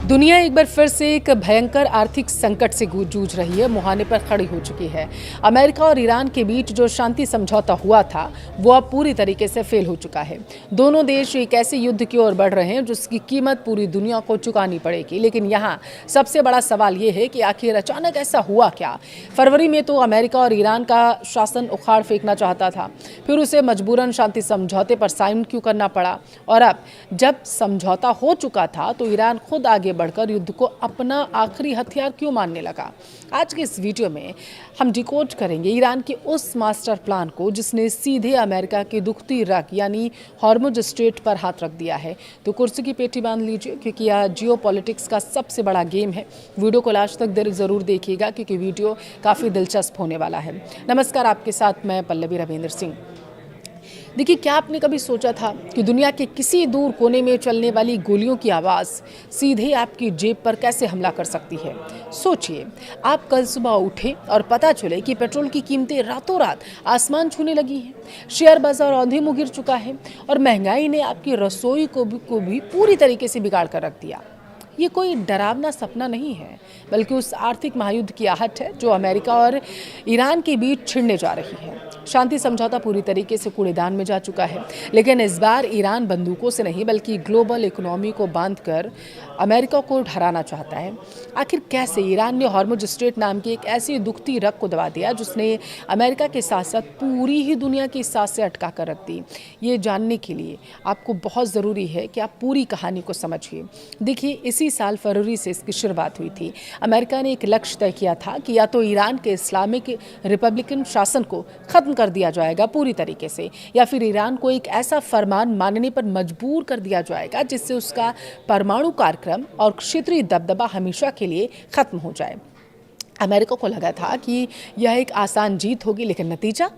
दुनिया एक बार फिर से एक भयंकर आर्थिक संकट से जूझ रही है, मुहाने पर खड़ी हो चुकी है। अमेरिका और ईरान के बीच जो शांति समझौता हुआ था वो अब पूरी तरीके से फेल हो चुका है। दोनों देश एक ऐसे युद्ध की ओर बढ़ रहे हैं जिसकी कीमत पूरी दुनिया को चुकानी पड़ेगी। लेकिन यहाँ सबसे बड़ा सवाल ये है कि आखिर अचानक ऐसा हुआ क्या। फरवरी में तो अमेरिका और ईरान का शासन उखाड़ फेंकना चाहता था, फिर उसे मजबूरन शांति समझौते पर साइन क्यों करना पड़ा, और अब जब समझौता हो चुका था तो ईरान खुद आगे बढ़कर युद्ध को अपना आखिरी हथियार क्यों मानने लगा। आज के इस वीडियो में हम डिकोड करेंगे ईरान के उस मास्टर प्लान को जिसने सीधे अमेरिका की दुखती रग यानी हॉर्मुज स्ट्रेट पर हाथ रख दिया है। तो कुर्सी की पेटी बांध लीजिए क्योंकि यह जियो पॉलिटिक्स का सबसे बड़ा गेम है। वीडियो को लास्ट तक जरूर देखिएगा क्योंकि वीडियो काफ़ी दिलचस्प होने वाला है। नमस्कार, आपके साथ मैं पल्लवी रविंद्र सिंह। देखिए, क्या आपने कभी सोचा था कि दुनिया के किसी दूर कोने में चलने वाली गोलियों की आवाज़ सीधे आपकी जेब पर कैसे हमला कर सकती है। सोचिए, आप कल सुबह उठे और पता चले कि पेट्रोल की कीमतें रातों रात आसमान छूने लगी हैं, शेयर बाजार औंधे मुँह गिर चुका है और महंगाई ने आपकी रसोई को भी पूरी तरीके से बिगाड़ कर रख दिया। ये कोई डरावना सपना नहीं है, बल्कि उस आर्थिक महायुद्ध की आहट है जो अमेरिका और ईरान के बीच छिड़ने जा रही है। शांति समझौता पूरी तरीके से कूड़ेदान में जा चुका है, लेकिन इस बार ईरान बंदूकों से नहीं बल्कि ग्लोबल इकोनॉमी को बांधकर अमेरिका को हराना चाहता है। आखिर कैसे ईरान ने हॉर्मुज स्ट्रेट नाम की एक ऐसी दुखती रग को दबा दिया जिसने अमेरिका के साथ साथ पूरी ही दुनिया की सांस से अटका कर रख दी। ये जानने के लिए आपको बहुत ज़रूरी है कि आप पूरी कहानी को समझिए। देखिए, इसी साल फरवरी से इसकी शुरुआत हुई थी। अमेरिका ने एक लक्ष्य तय किया था कि या तो ईरान के इस्लामिक रिपब्लिकन शासन को खत्म कर दिया जाएगा पूरी तरीके से, या फिर ईरान को एक ऐसा फरमान मानने पर मजबूर कर दिया जाएगा जिससे उसका परमाणु कार्यक्रम और क्षेत्रीय दबदबा हमेशा के लिए खत्म हो जाए। अमेरिका को लगा था कि यह एक आसान जीत होगी, लेकिन नतीजा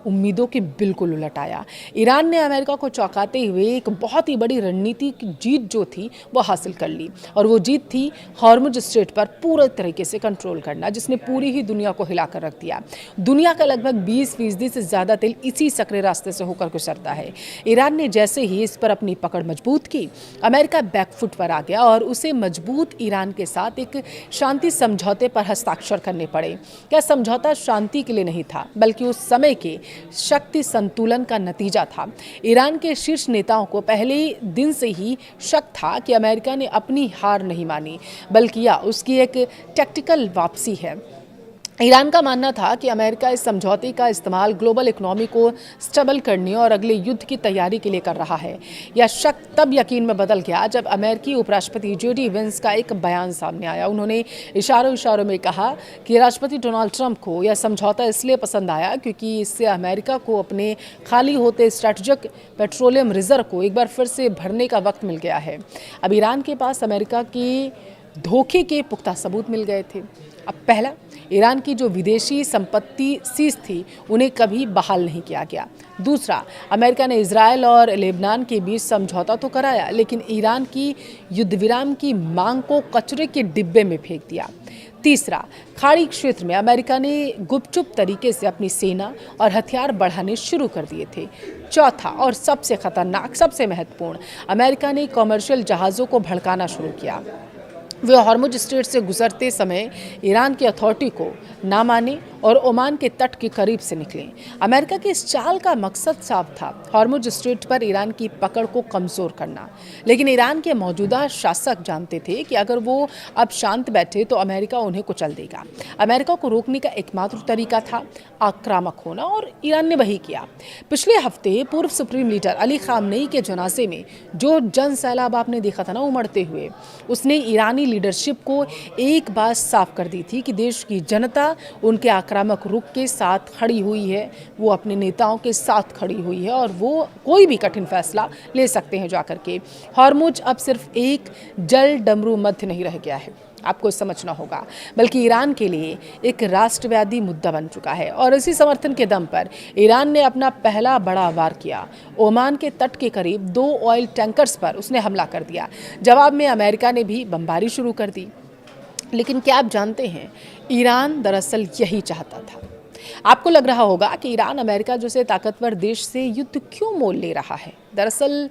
उम्मीदों के बिल्कुल उलट आया। ईरान ने अमेरिका को चौंकाते हुए एक बहुत ही बड़ी रणनीतिक जीत जो थी वो हासिल कर ली, और वो जीत थी हॉर्मुज स्ट्रेट पर पूरे तरीके से कंट्रोल करना, जिसने पूरी ही दुनिया को हिलाकर रख दिया। दुनिया का लगभग 20% से ज़्यादा तेल इसी सकरे रास्ते से होकर गुजरता है। ईरान ने जैसे ही इस पर अपनी पकड़ मजबूत की, अमेरिका बैकफुट पर आ गया और उसे मजबूत ईरान के साथ एक शांति समझौते पर हस्ताक्षर करने पड़े। क्या समझौता शांति के लिए नहीं था, बल्कि उस समय के शक्ति संतुलन का नतीजा था। ईरान के शीर्ष नेताओं को पहले दिन से ही शक था कि अमेरिका ने अपनी हार नहीं मानी, बल्कि यह उसकी एक टैक्टिकल वापसी है। ईरान का मानना था कि अमेरिका इस समझौते का इस्तेमाल ग्लोबल इकोनॉमी को स्टेबल करने और अगले युद्ध की तैयारी के लिए कर रहा है। यह शक तब यकीन में बदल गया जब अमेरिकी उपराष्ट्रपति जेडी वेंस का एक बयान सामने आया। उन्होंने इशारों में कहा कि राष्ट्रपति डोनाल्ड ट्रंप को यह समझौता इसलिए पसंद आया क्योंकि इससे अमेरिका को अपने खाली होते स्ट्रेटेजिक पेट्रोलियम रिजर्व को एक बार फिर से भरने का वक्त मिल गया है। अब ईरान के पास अमेरिका के धोखे के पुख्ता सबूत मिल गए थे। अब पहला, ईरान की जो विदेशी संपत्ति सीज थी उन्हें कभी बहाल नहीं किया गया। दूसरा, अमेरिका ने इजराइल और लेबनान के बीच समझौता तो कराया, लेकिन ईरान की युद्ध विराम की मांग को कचरे के डिब्बे में फेंक दिया। तीसरा, खाड़ी क्षेत्र में अमेरिका ने गुपचुप तरीके से अपनी सेना और हथियार बढ़ाने शुरू कर दिए थे। चौथा और सबसे खतरनाक, सबसे महत्वपूर्ण, अमेरिका ने कमर्शियल जहाज़ों को भड़काना शुरू किया। वे हॉर्मुज स्ट्रेट से गुजरते समय ईरान की अथॉरिटी को ना माने और ओमान के तट के करीब से निकले। अमेरिका के इस चाल का मकसद साफ था, हॉर्मुज स्ट्रेट पर ईरान की पकड़ को कमज़ोर करना। लेकिन ईरान के मौजूदा शासक जानते थे कि अगर वो अब शांत बैठे तो अमेरिका उन्हें कुचल देगा। अमेरिका को रोकने का एकमात्र तरीका था आक्रामक होना, और ईरान ने वही किया। पिछले हफ्ते पूर्व सुप्रीम लीडर अली खामनेई के जनाजे में जो जन सैलाब आपने देखा था ना उमड़ते हुए, उसने ईरानी लीडरशिप को एक बात साफ कर दी थी कि देश की जनता उनके आक्रामक रुख के साथ खड़ी हुई है, वो अपने नेताओं के साथ खड़ी हुई है और वो कोई भी कठिन फैसला ले सकते हैं जाकर के। हॉर्मुज अब सिर्फ एक जल डमरू मध्य नहीं रह गया है, आपको समझना होगा, बल्कि ईरान के लिए एक राष्ट्रवादी मुद्दा बन चुका है। और इसी समर्थन के दम पर ईरान ने अपना पहला बड़ा वार किया। ओमान के तट के करीब 2 ऑयल टैंकर्स पर उसने हमला कर दिया। जवाब में अमेरिका ने भी बमबारी शुरू कर दी। लेकिन क्या आप जानते हैं, ईरान दरअसल यही चाहता था। आपको लग रहा होगा कि ईरान अमेरिका जैसे ताकतवर देश से युद्ध क्यों मोल ले रहा है। दरअसल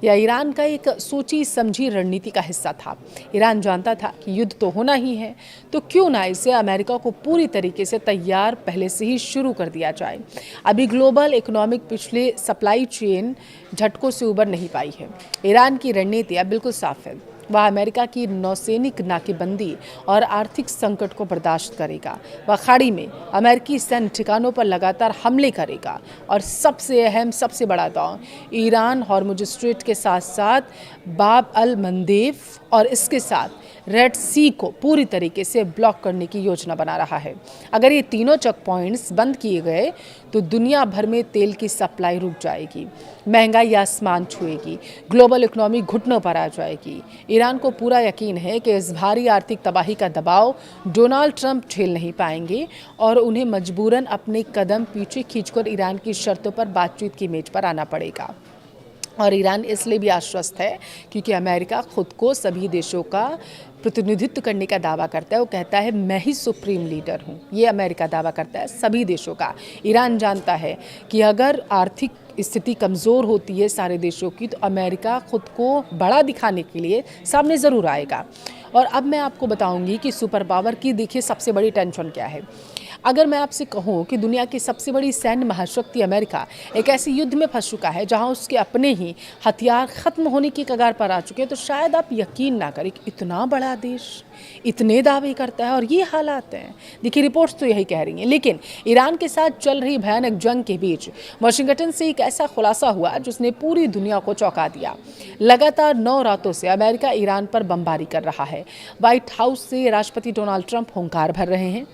यह ईरान का एक सोची समझी रणनीति का हिस्सा था। ईरान जानता था कि युद्ध तो होना ही है, तो क्यों ना इसे अमेरिका को पूरी तरीके से तैयार पहले से ही शुरू कर दिया जाए। अभी ग्लोबल इकोनॉमिक पिछले सप्लाई चेन झटकों से उबर नहीं पाई है। ईरान की रणनीति अब बिल्कुल साफ है। वह अमेरिका की नौसैनिक नाकेबंदी और आर्थिक संकट को बर्दाश्त करेगा। वह खाड़ी में अमेरिकी सैन्य ठिकानों पर लगातार हमले करेगा और सबसे अहम, सबसे बड़ा दांव ईरान हॉर्मुज स्ट्रेट के साथ साथ बाब अल मंदेब और इसके साथ रेड सी को पूरी तरीके से ब्लॉक करने की योजना बना रहा है। अगर ये तीनों चेक पॉइंट्स बंद किए गए तो दुनिया भर में तेल की सप्लाई रुक जाएगी, महंगाई आसमान छुएगी, ग्लोबल इकोनॉमी घुटनों पर आ जाएगी। ईरान को पूरा यकीन है कि इस भारी आर्थिक तबाही का दबाव डोनाल्ड ट्रंप झेल नहीं पाएंगे और उन्हें मजबूरन अपने कदम पीछे खींचकर ईरान की शर्तों पर बातचीत की मेज पर आना पड़ेगा। और ईरान इसलिए भी आश्वस्त है क्योंकि अमेरिका खुद को सभी देशों का प्रतिनिधित्व करने का दावा करता है। वो कहता है मैं ही सुप्रीम लीडर हूँ, ये अमेरिका दावा करता है सभी देशों का। ईरान जानता है कि अगर आर्थिक स्थिति कमज़ोर होती है सारे देशों की तो अमेरिका खुद को बड़ा दिखाने के लिए सामने ज़रूर आएगा। और अब मैं आपको बताऊंगी कि सुपर पावर की देखिए सबसे बड़ी टेंशन क्या है। अगर मैं आपसे कहूं कि दुनिया की सबसे बड़ी सैन्य महाशक्ति अमेरिका एक ऐसे युद्ध में फंस चुका है जहां उसके अपने ही हथियार खत्म होने की कगार पर आ चुके हैं, तो शायद आप यकीन ना करें कि इतना बड़ा देश इतने दावे करता है और ये हालात हैं। देखिए रिपोर्ट्स तो यही कह रही हैं, लेकिन ईरान के साथ चल रही भयानक जंग के बीच वाशिंगटन से एक ऐसा खुलासा हुआ जिसने पूरी दुनिया को चौंका दिया। लगातार 9 रातों से अमेरिका ईरान पर बमबारी कर रहा है। व्हाइट हाउस से राष्ट्रपति डोनाल्ड ट्रंप हुंकार भर रहे हैं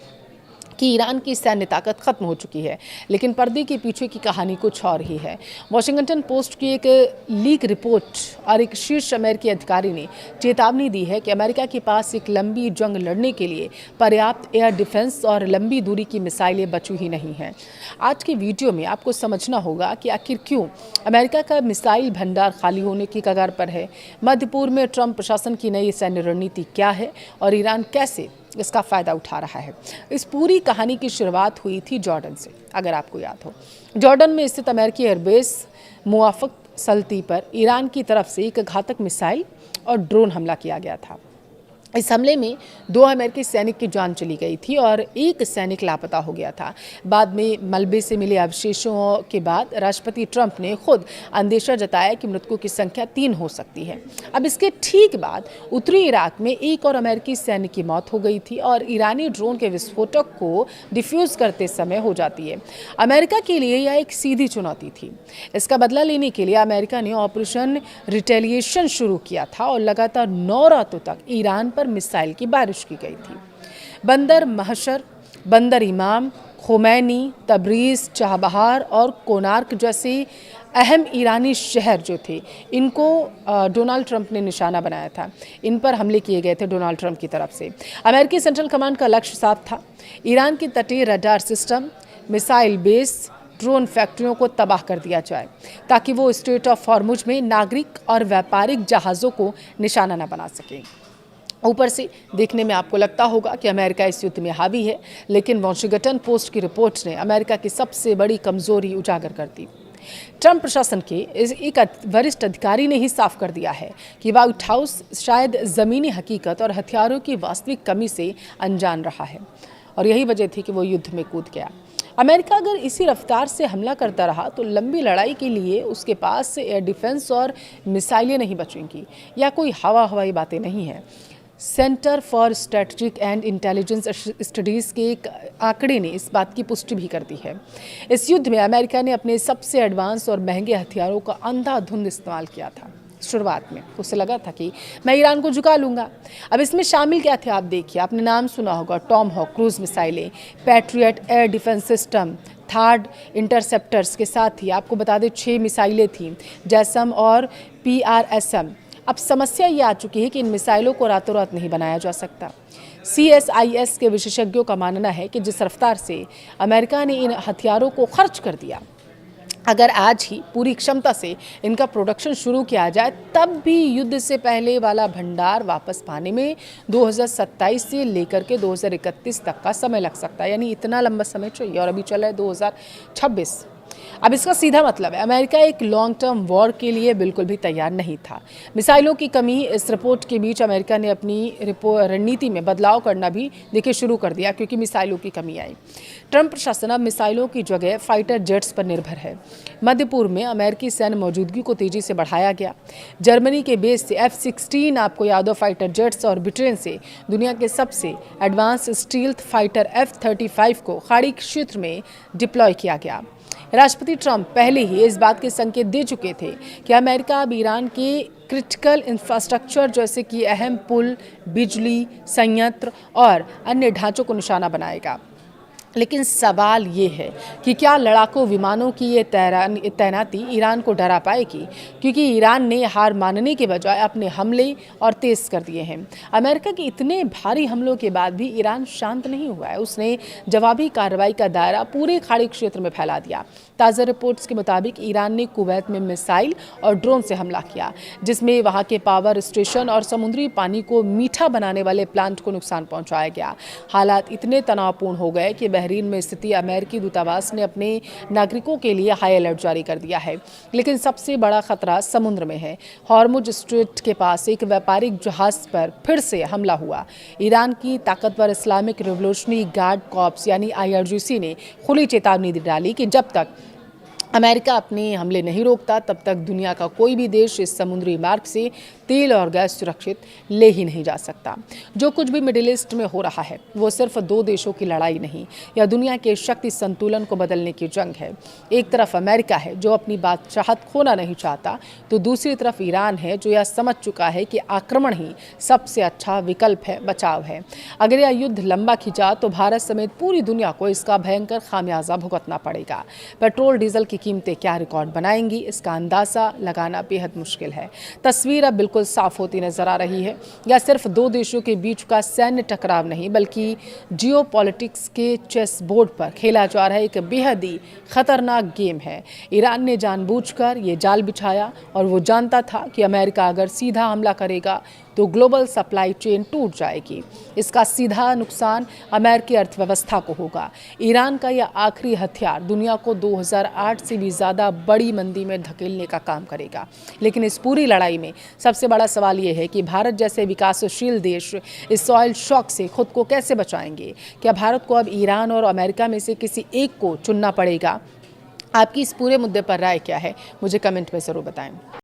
कि ईरान की सैन्य ताकत खत्म हो चुकी है, लेकिन पर्दे के पीछे की कहानी कुछ और ही है। वॉशिंगटन पोस्ट की एक लीक रिपोर्ट और एक शीर्ष अमेरिकी अधिकारी ने चेतावनी दी है कि अमेरिका के पास एक लंबी जंग लड़ने के लिए पर्याप्त एयर डिफेंस और लंबी दूरी की मिसाइलें बची ही नहीं हैं। आज के वीडियो में आपको समझना होगा कि आखिर क्यों अमेरिका का मिसाइल भंडार खाली होने की कगार पर है, मध्य पूर्व में ट्रंप प्रशासन की नई सैन्य रणनीति क्या है और ईरान कैसे इसका फ़ायदा उठा रहा है। इस पूरी कहानी की शुरुआत हुई थी जॉर्डन से, अगर आपको याद हो। जॉर्डन में स्थित अमेरिकी एयरबेस मुवाफ़क़ सल्ती पर ईरान की तरफ से एक घातक मिसाइल और ड्रोन हमला किया गया था। इस हमले में 2 अमेरिकी सैनिक की जान चली गई थी और एक सैनिक लापता हो गया था। बाद में मलबे से मिले अवशेषों के बाद राष्ट्रपति ट्रंप ने खुद अंदेशा जताया कि मृतकों की संख्या 3 हो सकती है। अब इसके ठीक बाद उत्तरी इराक में एक और अमेरिकी सैनिक की मौत हो गई थी और ईरानी ड्रोन के विस्फोटक को डिफ्यूज करते समय हो जाती है। अमेरिका के लिए यह एक सीधी चुनौती थी। इसका बदला लेने के लिए अमेरिका ने ऑपरेशन रिटेलिएशन शुरू किया था और लगातार 9 रातों तक ईरान पर मिसाइल की बारिश की गई थी। बंदर महशर, बंदर इमाम, खोमैनी, तबरीज, चाबहार और कोनार्क जैसे अहम ईरानी शहर जो थे, इनको डोनाल्ड ट्रंप ने निशाना बनाया था। इन पर हमले किए गए थे डोनाल्ड ट्रंप की तरफ से। अमेरिकी सेंट्रल कमांड का लक्ष्य साफ था, ईरान की तटीय radar system, missile base, drone फैक्ट्रियों को तबाह कर दिया जाए ताकि वो स्ट्रेट ऑफ हॉर्मुज में नागरिक और व्यापारिक जहाज़ों को निशाना न बना सकें। ऊपर से देखने में आपको लगता होगा कि अमेरिका इस युद्ध में हावी है, लेकिन वॉशिंगटन पोस्ट की रिपोर्ट ने अमेरिका की सबसे बड़ी कमजोरी उजागर कर दी। ट्रंप प्रशासन के एक वरिष्ठ अधिकारी ने ही साफ कर दिया है कि व्हाइट हाउस शायद ज़मीनी हकीकत और हथियारों की वास्तविक कमी से अनजान रहा है और यही वजह थी कि वो युद्ध में कूद गया। अमेरिका अगर इसी रफ्तार से हमला करता रहा तो लंबी लड़ाई के लिए उसके पास से एयर डिफेंस और मिसाइलें नहीं बचेंगी या कोई हवाई बातें नहीं हैं। Centre for strategic and intelligence studies के एक आंकड़े ने इस बात की पुष्टि भी कर दी है। इस युद्ध में अमेरिका ने अपने सबसे एडवांस और महंगे हथियारों का अंधाधुंध इस्तेमाल किया था। शुरुआत में उसे लगा था कि मैं ईरान को झुका लूँगा। अब इसमें शामिल क्या थे आप देखिए, आपने नाम सुना होगा, टॉमहॉक क्रूज मिसाइलें, patriot air defence system, third interceptors के साथ ही आपको बता दें 6 मिसाइलें थीं, जैसम और PRSM। अब समस्या ये आ चुकी है कि इन मिसाइलों को रातों रात नहीं बनाया जा सकता। CSIS के विशेषज्ञों का मानना है कि जिस रफ्तार से अमेरिका ने इन हथियारों को खर्च कर दिया, अगर आज ही पूरी क्षमता से इनका प्रोडक्शन शुरू किया जाए तब भी युद्ध से पहले वाला भंडार वापस पाने में 2027 से लेकर के 2031 तक का समय लग सकता है। यानी इतना लंबा समय चाहिए और अभी चल रहा है 2026। अब इसका सीधा मतलब है अमेरिका एक लॉन्ग टर्म वॉर के लिए बिल्कुल भी तैयार नहीं था। मिसाइलों की कमी, इस रिपोर्ट के बीच अमेरिका ने अपनी रणनीति में बदलाव करना भी देखिए शुरू कर दिया क्योंकि मिसाइलों की कमी आई। ट्रंप प्रशासन अब मिसाइलों की जगह फाइटर जेट्स पर निर्भर है। मध्य पूर्व में अमेरिकी सैन्य मौजूदगी को तेजी से बढ़ाया गया। जर्मनी के बेस से F-16 आपको याद हो फाइटर जेट्स और ब्रिटेन से दुनिया के सबसे एडवांस स्टील्थ फाइटर F-35 को खाड़ी क्षेत्र में डिप्लॉय किया गया। राष्ट्रपति ट्रंप पहले ही इस बात के संकेत दे चुके थे कि अमेरिका अब ईरान के क्रिटिकल इंफ्रास्ट्रक्चर जैसे कि अहम पुल, बिजली संयंत्र और अन्य ढांचों को निशाना बनाएगा। लेकिन सवाल ये है कि क्या लड़ाकू विमानों की ये तैनाती ईरान को डरा पाएगी, क्योंकि ईरान ने हार मानने के बजाय अपने हमले और तेज कर दिए हैं। अमेरिका के इतने भारी हमलों के बाद भी ईरान शांत नहीं हुआ है। उसने जवाबी कार्रवाई का दायरा पूरे खाड़ी क्षेत्र में फैला दिया। ताज़ा रिपोर्ट्स के मुताबिक ईरान ने कुवैत में मिसाइल और ड्रोन से हमला किया, जिसमें वहां के पावर स्टेशन और समुद्री पानी को मीठा बनाने वाले प्लांट को नुकसान पहुंचाया गया। हालात इतने तनावपूर्ण हो गए कि बहरीन में स्थिति अमेरिकी दूतावास ने अपने नागरिकों के लिए हाई अलर्ट जारी कर दिया है। लेकिन सबसे बड़ा खतरा समुद्र में है। हॉर्मुज स्ट्रेट के पास एक व्यापारिक जहाज पर फिर से हमला हुआ। ईरान की ताकतवर इस्लामिक रिवोल्यूशनरी गार्ड कॉर्प्स यानी IRGC ने खुली चेतावनी डाली कि जब तक अमेरिका अपने हमले नहीं रोकता तब तक दुनिया का कोई भी देश इस समुद्री मार्ग से तेल और गैस सुरक्षित ले ही नहीं जा सकता। जो कुछ भी मिडिल ईस्ट में हो रहा है वो सिर्फ दो देशों की लड़ाई नहीं, यह दुनिया के शक्ति संतुलन को बदलने की जंग है। एक तरफ अमेरिका है जो अपनी बादशाहत खोना नहीं चाहता, तो दूसरी तरफ ईरान है जो यह समझ चुका है कि आक्रमण ही सबसे अच्छा विकल्प है, बचाव है। अगर यह युद्ध लंबा खिंचा तो भारत समेत पूरी दुनिया को इसका भयंकर खामियाजा भुगतना पड़ेगा। पेट्रोल डीजल की कीमतें क्या रिकॉर्ड बनाएंगी, इसका अंदाजा लगाना बेहद मुश्किल है। तस्वीर अब बिल्कुल साफ होती नजर आ रही है। यह सिर्फ दो देशों के बीच का सैन्य टकराव नहीं, बल्कि जियोपॉलिटिक्स के चेस बोर्ड पर खेला जा रहा एक बेहद ही खतरनाक गेम है। ईरान ने जानबूझकर ये जाल बिछाया और वो जानता था कि अमेरिका अगर सीधा हमला करेगा तो ग्लोबल सप्लाई चेन टूट जाएगी। इसका सीधा नुकसान अमेरिकी अर्थव्यवस्था को होगा। ईरान का यह आखिरी हथियार दुनिया को 2008 से भी ज़्यादा बड़ी मंदी में धकेलने का काम करेगा। लेकिन इस पूरी लड़ाई में सबसे बड़ा सवाल ये है कि भारत जैसे विकासशील देश इस ऑयल शॉक से खुद को कैसे बचाएंगे। क्या भारत को अब ईरान और अमेरिका में से किसी एक को चुनना पड़ेगा? आपकी इस पूरे मुद्दे पर राय क्या है, मुझे कमेंट में ज़रूर बताएं।